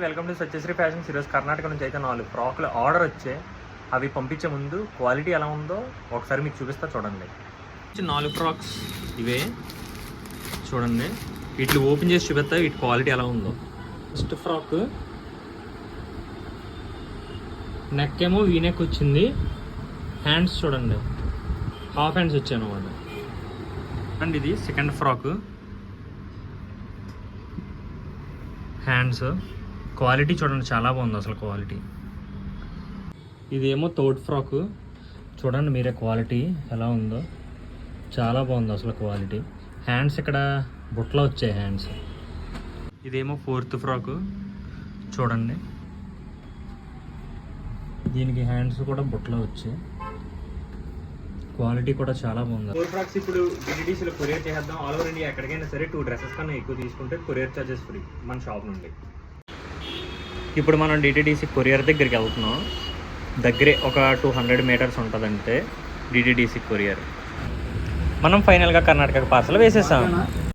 Welcome to Satyasri fashions. ఈరోజు కర్ణాటక నుంచి అయితే 4 ఫ్రాక్లు ఆర్డర్ వచ్చాయి. అవి పంపించే ముందు క్వాలిటీ ఎలా ఉందో ఒకసారి మీకు చూపిస్తా చూడండి. 4 ఫ్రాక్స్ ఇవే చూడండి. వీటిని ఓపెన్ చేసి చూపిస్తా వీటి క్వాలిటీ ఎలా ఉందో. ఫస్ట్ ఫ్రాక్ నెక్ ఏమో వీ నెక్ వచ్చింది. హ్యాండ్స్ చూడండి, హాఫ్ హ్యాండ్స్ వచ్చాయి అన్నమాట. అండ్ ఇది సెకండ్ ఫ్రాక్. హ్యాండ్స్ క్వాలిటీ చూడండి, చాలా బాగుంది అసలు క్వాలిటీ. ఇదేమో థర్డ్ ఫ్రాక్. చూడండి మీరే క్వాలిటీ ఎలా ఉందో, చాలా బాగుంది అసలు క్వాలిటీ. హ్యాండ్స్ ఇక్కడ బుట్టలో వచ్చాయి హ్యాండ్స్. ఇదేమో ఫోర్త్ ఫ్రాక్. చూడండి దీనికి హ్యాండ్స్ కూడా బుట్టలో వచ్చాయి. క్వాలిటీ కూడా చాలా బాగుంది. 4 ఫ్రాక్స్ ఇప్పుడు డిటిడిసిలో కొరియర్ చేద్దాం. ఆల్ ఓవర్ ఇండియా ఎక్కడికైనా సరే 2 డ్రెస్సెస్ కన్నా ఎక్కువ తీసుకుంటే కొరియర్ ఛార్జెస్ ఫ్రీ మన షాప్ నుండి. ఇప్పుడు మనం డిటిడిసి కొరియర్ దగ్గరికి వెళ్తున్నాం. దగ్గరే ఒక 200 మీటర్స్ ఉంటుందంటే డిటిడిసి కొరియర్. మనం ఫైనల్గా కర్ణాటకకు పార్సల్ వేసేసాం.